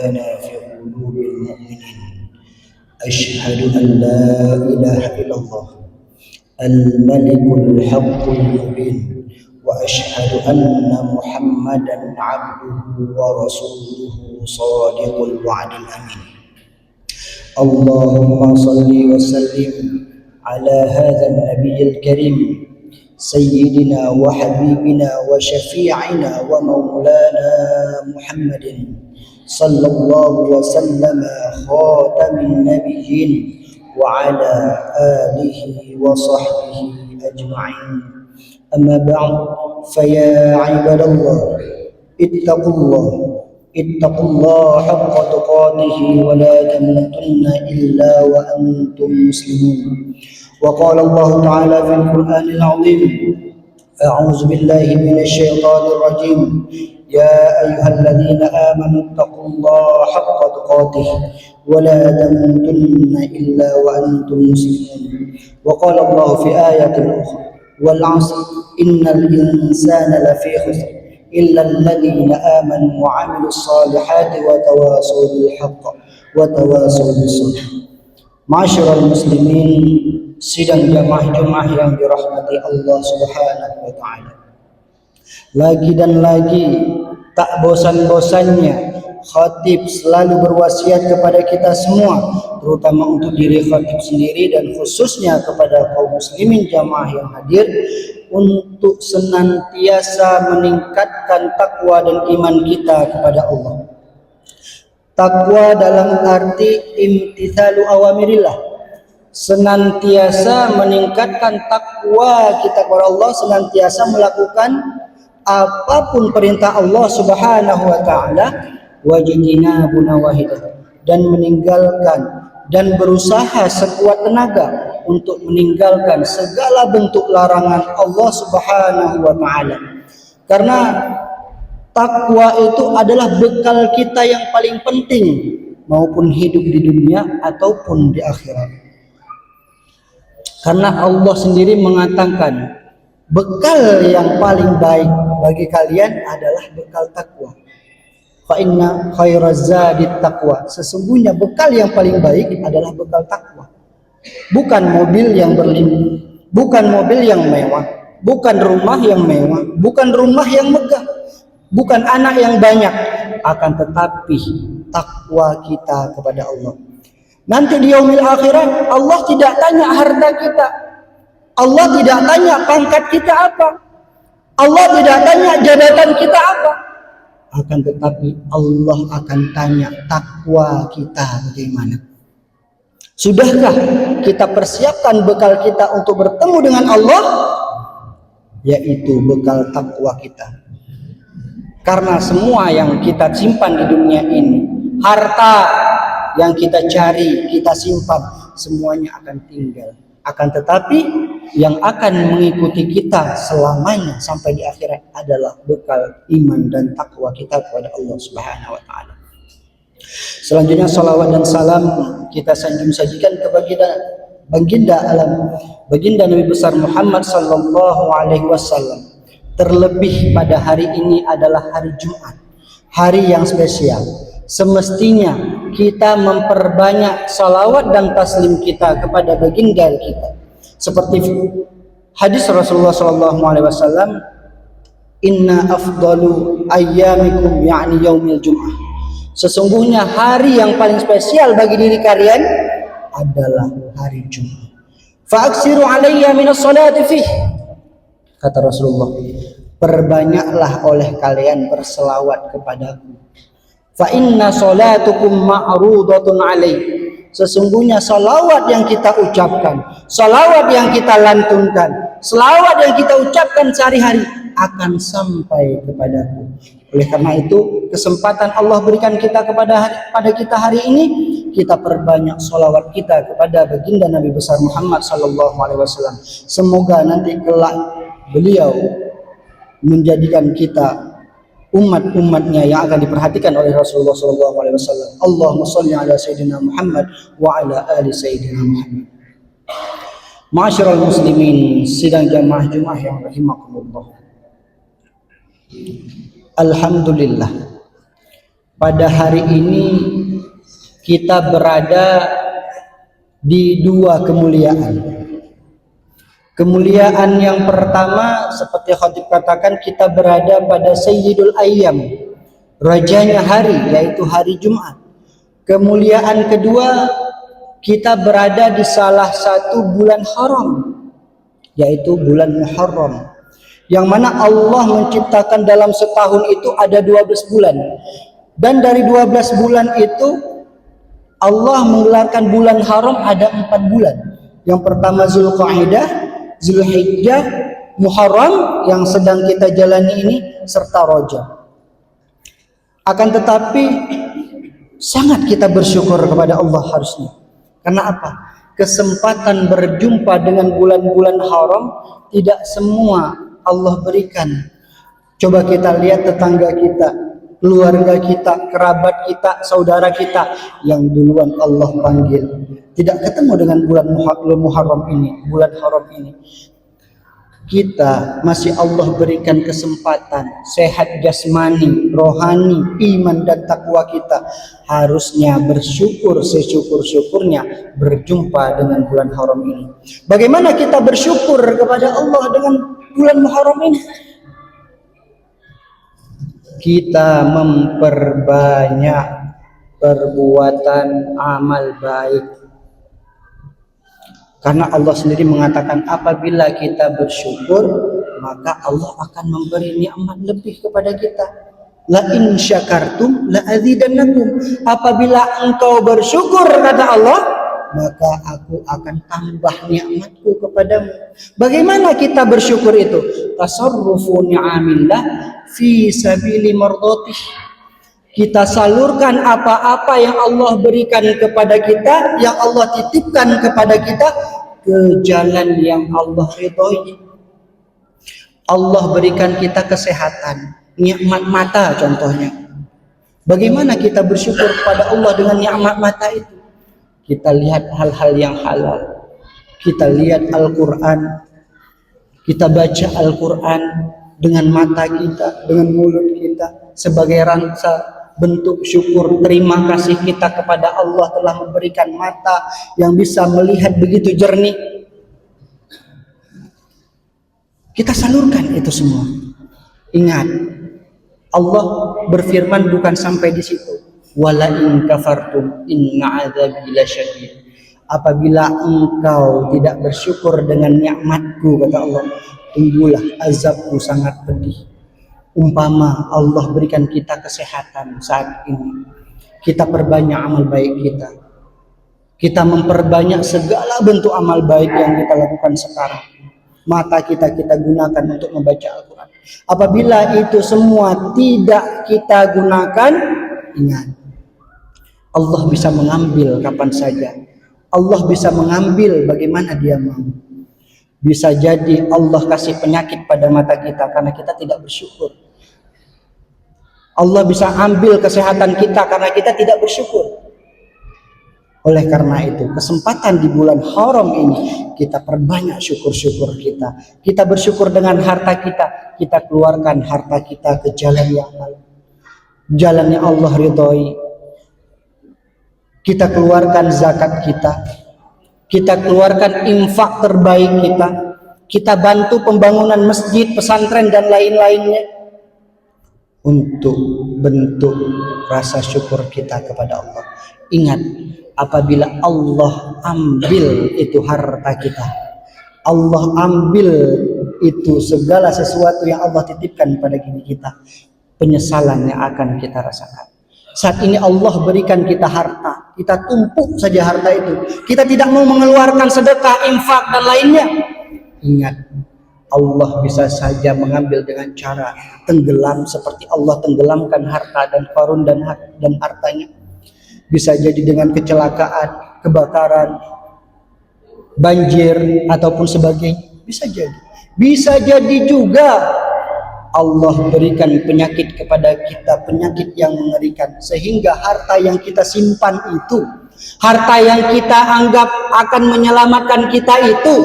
وبثنا في قلوب المؤمنين. أشهد أن لا إله إلا الله الملك الحق المبين، وأشهد أن محمدا عبده ورسوله صادق الوعد الأمين. اللهم صل وسلم على هذا النبي الكريم سيدنا وحبيبنا وشفيعنا ومولانا محمد صلى الله وسلم خاتم النبيين وعلى آله وصحبه أجمعين. أما بعد، فيا عباد الله اتقوا الله حق تقاته ولا تموتن إلا وأنتم مسلمون. وقال الله تعالى في القرآن العظيم: أعوذ بالله من الشيطان الرجيم، يا أيها الذين آمنوا اتقوا الله حق تقاته ولا تموتن إلا وأنتم مسلمون. وقال الله في آية أخرى: والعصر إن الإنسان لفي خسر إلا الذين آمنوا وعملوا الصالحات وتواصوا بالحق وتواصوا بالصبر. Ma'asyiral muslimin, sidang jamaah-jamaah yang dirahmati Allah Subhanahu wa taala. Lagi dan lagi tak bosan-bosannya khatib selalu berwasiat kepada kita semua, terutama untuk diri khatib sendiri dan khususnya kepada kaum muslimin jamaah yang hadir, untuk senantiasa meningkatkan takwa dan iman kita kepada Allah. Takwa dalam arti imtithalu awamirillah, senantiasa meningkatkan takwa kita kepada Allah, senantiasa melakukan apapun perintah Allah Subhanahu wa taala, wajtinabun nawahidah, dan meninggalkan dan berusaha sekuat tenaga untuk meninggalkan segala bentuk larangan Allah Subhanahu wa taala. Karena takwa itu adalah bekal kita yang paling penting, maupun hidup di dunia ataupun di akhirat. Karena Allah sendiri mengatakan bekal yang paling baik bagi kalian adalah bekal takwa. Fa inna khairaz zadit taqwa. Sesungguhnya bekal yang paling baik adalah bekal takwa. Bukan mobil yang berlimpah, bukan mobil yang mewah, bukan rumah yang mewah, bukan rumah yang megah, bukan anak yang banyak, akan tetapi takwa kita kepada Allah. Nanti di yaumil akhirat Allah tidak tanya harta kita, Allah tidak tanya pangkat kita apa, Allah tidak tanya jabatan kita apa, akan tetapi Allah akan tanya takwa kita bagaimana. Sudahkah kita persiapkan bekal kita untuk bertemu dengan Allah, yaitu bekal takwa kita. Karena semua yang kita simpan di dunia ini, harta yang kita cari, kita simpan, semuanya akan tinggal. Akan tetapi yang akan mengikuti kita selamanya sampai di akhirat adalah bekal iman dan takwa kita kepada Allah Subhanahu wa taala. Selanjutnya salawat dan salam kita sajikan kepada baginda Nabi besar Muhammad sallallahu alaihi wasallam. Terlebih pada hari ini adalah hari Jumat, hari yang spesial. Semestinya kita memperbanyak salawat dan taslim kita kepada baginda kita. Seperti hadis Rasulullah sallallahu alaihi wasallam, inna afdalu ayyamikum ya'ni yaumil jum'ah. Sesungguhnya hari yang paling spesial bagi diri kalian adalah hari Jumat. Fa'aksiru alayya minas salati fih. Kata Rasulullah, perbanyaklah oleh kalian berselawat kepadaku. Fa inna salatukum ma'rudatun alaih. Sesungguhnya salawat yang kita ucapkan, salawat yang kita lantunkan, salawat yang kita ucapkan sehari-hari akan sampai kepadaku. Oleh karena itu, kesempatan Allah berikan kita pada kita hari ini, kita perbanyak salawat kita kepada baginda Nabi besar Muhammad sallallahu alaihi wasallam. Semoga nanti kelak beliau menjadikan kita umat-umatnya yang akan diperhatikan oleh Rasulullah sallallahu alaihi wasallam. Allahumma shalli ala sayyidina Muhammad wa ala ali sayyidina Muhammad. Ma'asyiral muslimin, sidang jamaah Jumat yang rahimakumullah. Alhamdulillah, pada hari ini kita berada di dua kemuliaan. Kemuliaan yang pertama, seperti khatib katakan, kita berada pada Sayyidul Ayyam, rajanya hari, yaitu hari Jumat. Kemuliaan kedua, kita berada di salah satu bulan haram, yaitu bulan Muharram, yang mana Allah menciptakan dalam setahun itu ada 12 bulan. Dan dari 12 bulan itu Allah menggelarkan bulan haram ada 4 bulan. Yang pertama Zulqa'dah, Zulhijjah, Muharram yang sedang kita jalani ini, serta Rajab. Akan tetapi sangat kita bersyukur kepada Allah harusnya. Karena apa? Kesempatan berjumpa dengan bulan-bulan haram tidak semua Allah berikan. Coba kita lihat tetangga kita, keluarga kita, kerabat kita, saudara kita yang duluan Allah panggil, tidak ketemu dengan bulan Muharram ini, bulan haram ini. Kita masih Allah berikan kesempatan, sehat jasmani, rohani, iman dan takwa kita. Harusnya bersyukur sesyukur-syukurnya berjumpa dengan bulan haram ini. Bagaimana kita bersyukur kepada Allah dengan bulan Muharram ini? Kita memperbanyak perbuatan amal baik. Karena Allah sendiri mengatakan apabila kita bersyukur, maka Allah akan memberi nikmat lebih kepada kita. La in syakartum la azidannakum. Apabila engkau bersyukur, kata Allah, maka aku akan tambah nikmatku kepadamu. Bagaimana kita bersyukur itu? Tasarrufu ni'amillah fi sabili mardhatih. Kita salurkan apa-apa yang Allah berikan kepada kita, yang Allah titipkan kepada kita, ke jalan yang Allah ridhoi. Allah berikan kita kesehatan, nikmat mata contohnya. Bagaimana kita bersyukur kepada Allah dengan nikmat mata itu? Kita lihat hal-hal yang halal. Kita lihat Al-Quran. Kita baca Al-Quran dengan mata kita, dengan mulut kita, sebagai rangsa bentuk syukur terima kasih kita kepada Allah telah memberikan mata yang bisa melihat begitu jernih. Kita salurkan itu semua. Ingat, Allah berfirman bukan sampai di situ. Wala in kafartum inna adzabi lasyadid. Apabila engkau tidak bersyukur dengan nikmatku, kata Allah, tunggulah azabku sangat pedih. Umpama Allah berikan kita kesehatan saat ini, kita perbanyak amal baik kita. Kita memperbanyak segala bentuk amal baik yang kita lakukan sekarang. Mata kita gunakan untuk membaca Al-Quran. Apabila itu semua tidak kita gunakan, ingat, Allah bisa mengambil kapan saja. Allah bisa mengambil bagaimana Dia mau. Bisa jadi Allah kasih penyakit pada mata kita karena kita tidak bersyukur. Allah bisa ambil kesehatan kita karena kita tidak bersyukur. Oleh karena itu, kesempatan di bulan haram ini kita perbanyak syukur-syukur kita. Kita bersyukur dengan harta kita. Kita keluarkan harta kita ke jalan yang halal, jalan yang Allah ridhoi. Kita keluarkan zakat kita. Kita keluarkan infak terbaik kita. Kita bantu pembangunan masjid, pesantren dan lain-lainnya. Untuk bentuk rasa syukur kita kepada Allah. Ingat, apabila Allah ambil itu harta kita, Allah ambil itu segala sesuatu yang Allah titipkan pada diri kita, penyesalan yang akan kita rasakan. Saat ini Allah berikan kita harta, kita tumpuk saja harta itu, kita tidak mau mengeluarkan sedekah, infak dan lainnya. Ingat, Allah bisa saja mengambil dengan cara tenggelam seperti Allah tenggelamkan harta dan Qarun dan hartanya. Bisa jadi dengan kecelakaan, kebakaran, banjir ataupun sebagainya. Bisa jadi. Bisa jadi juga Allah berikan penyakit kepada kita, penyakit yang mengerikan, sehingga harta yang kita simpan itu, harta yang kita anggap akan menyelamatkan kita itu,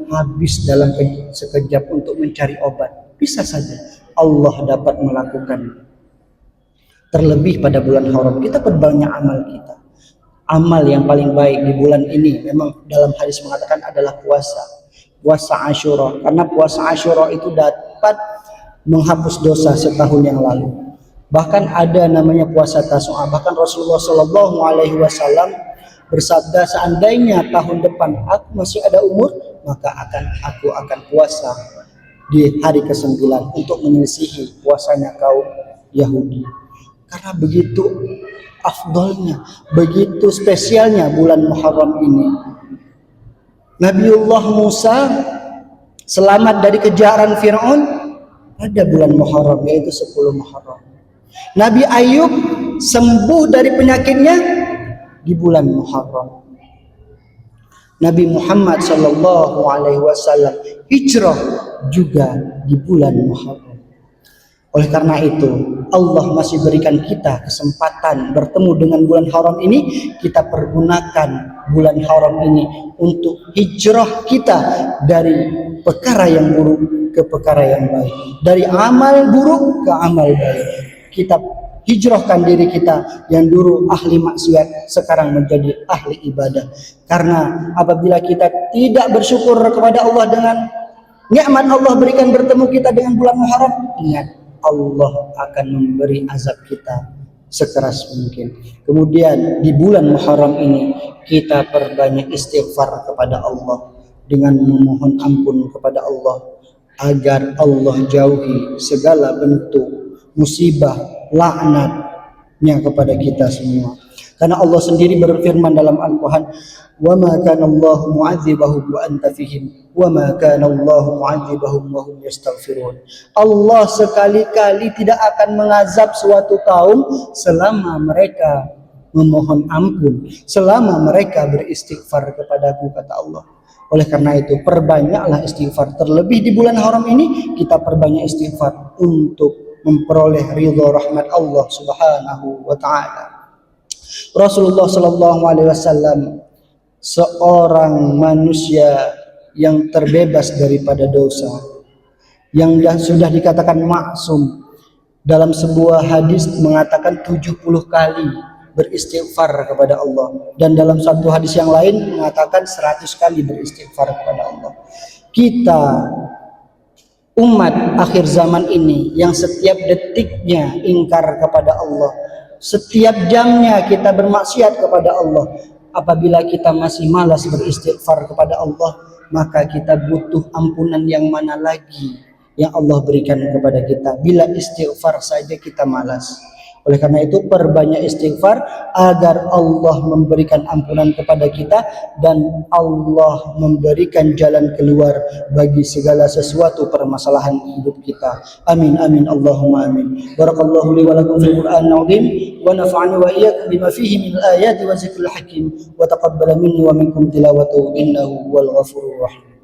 habis dalam sekejap untuk mencari obat. Bisa saja Allah dapat melakukan. Terlebih pada bulan haram, kita perbanyak amal kita. Amal yang paling baik di bulan ini memang dalam hadis mengatakan adalah puasa Asyura, karena puasa Asyura itu dapat menghapus dosa setahun yang lalu. Bahkan ada namanya puasa Tasu'a. Bahkan Rasulullah Shallallahu Alaihi Wasallam bersabda, seandainya tahun depan aku masih ada umur, maka aku akan puasa di hari ke-9 untuk menyelisihi puasanya kaum Yahudi. Karena begitu afdolnya, begitu spesialnya bulan Muharram ini. Nabiullah Musa selamat dari kejaran Fir'aun pada bulan Muharram, yaitu 10 Muharram. Nabi Ayub sembuh dari penyakitnya di bulan Muharram. Nabi Muhammad Sallallahu Alaihi Wasallam hijrah juga di bulan Muharram. Oleh karena itu, Allah masih berikan kita kesempatan bertemu dengan bulan haram ini. Kita pergunakan bulan haram ini untuk hijrah kita dari perkara yang buruk ke perkara yang baik, dari amal buruk ke amal baik. Kita hijrahkan diri kita yang dulu ahli maksiat, sekarang menjadi ahli ibadah. Karena apabila kita tidak bersyukur kepada Allah dengan nikmat Allah berikan bertemu kita dengan bulan Muharram, ingat, Allah akan memberi azab kita sekeras mungkin. Kemudian di bulan Muharram ini kita perbanyak istighfar kepada Allah dengan memohon ampun kepada Allah agar Allah jauhi segala bentuk musibah, laknatnya kepada kita semua. Karena Allah sendiri berfirman dalam Al-Quran, wa ma kana Allahu mu'adzibahum wa anta fihim wa ma kana Allahu mu'adzibahum wa hum yastaghfirun. Allah sekali-kali tidak akan mengazab suatu kaum selama mereka memohon ampun, selama mereka beristighfar kepadaku, kata Allah. Oleh karena itu perbanyaklah istighfar. Terlebih di bulan haram ini kita perbanyak istighfar untuk memperoleh ridha rahmat Allah Subhanahu wa taala. Rasulullah Shallallahu Alaihi Wasallam seorang manusia yang terbebas daripada dosa, yang sudah dikatakan maksum. Dalam sebuah hadis mengatakan 70 kali beristighfar kepada Allah, dan dalam satu hadis yang lain mengatakan 100 kali beristighfar kepada Allah. Kita umat akhir zaman ini yang setiap detiknya ingkar kepada Allah, setiap jamnya kita bermaksiat kepada Allah. Apabila kita masih malas beristighfar kepada Allah, maka kita butuh ampunan yang mana lagi yang Allah berikan kepada kita bila istighfar saja kita malas. Oleh karena itu perbanyak istighfar agar Allah memberikan ampunan kepada kita dan Allah memberikan jalan keluar bagi segala sesuatu permasalahan hidup kita. Amin amin Allahumma amin. Barakallahu li wa lakum fil Qur'anil azim wa nafa'ani wa iyyakum bima fihi min al-ayati wa zikril hakim wa taqabbala minni wa minkum tilawatahu innahu huwal ghafurur rahim.